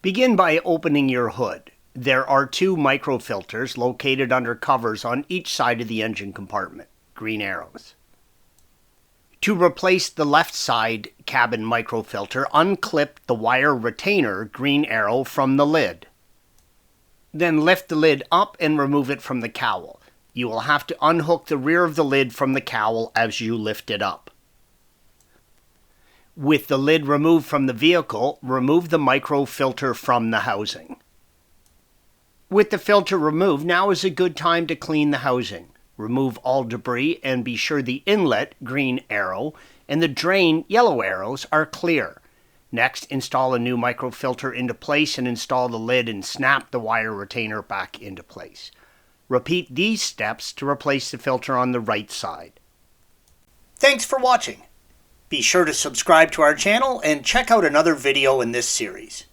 Begin by opening your hood. There are two microfilters located under covers on each side of the engine compartment, green arrows. To replace the left side cabin microfilter, unclip the wire retainer, green arrow, from the lid. Then lift the lid up and remove it from the cowl. You will have to unhook the rear of the lid from the cowl as you lift it up. With the lid removed from the vehicle, remove the microfilter from the housing. With the filter removed, now is a good time to clean the housing. Remove all debris and be sure the inlet, green arrow, and the drain, yellow arrows, are clear. Next, install a new microfilter into place and install the lid and snap the wire retainer back into place. Repeat these steps to replace the filter on the right side. Thanks for watching. Be sure to subscribe to our channel and check out another video in this series.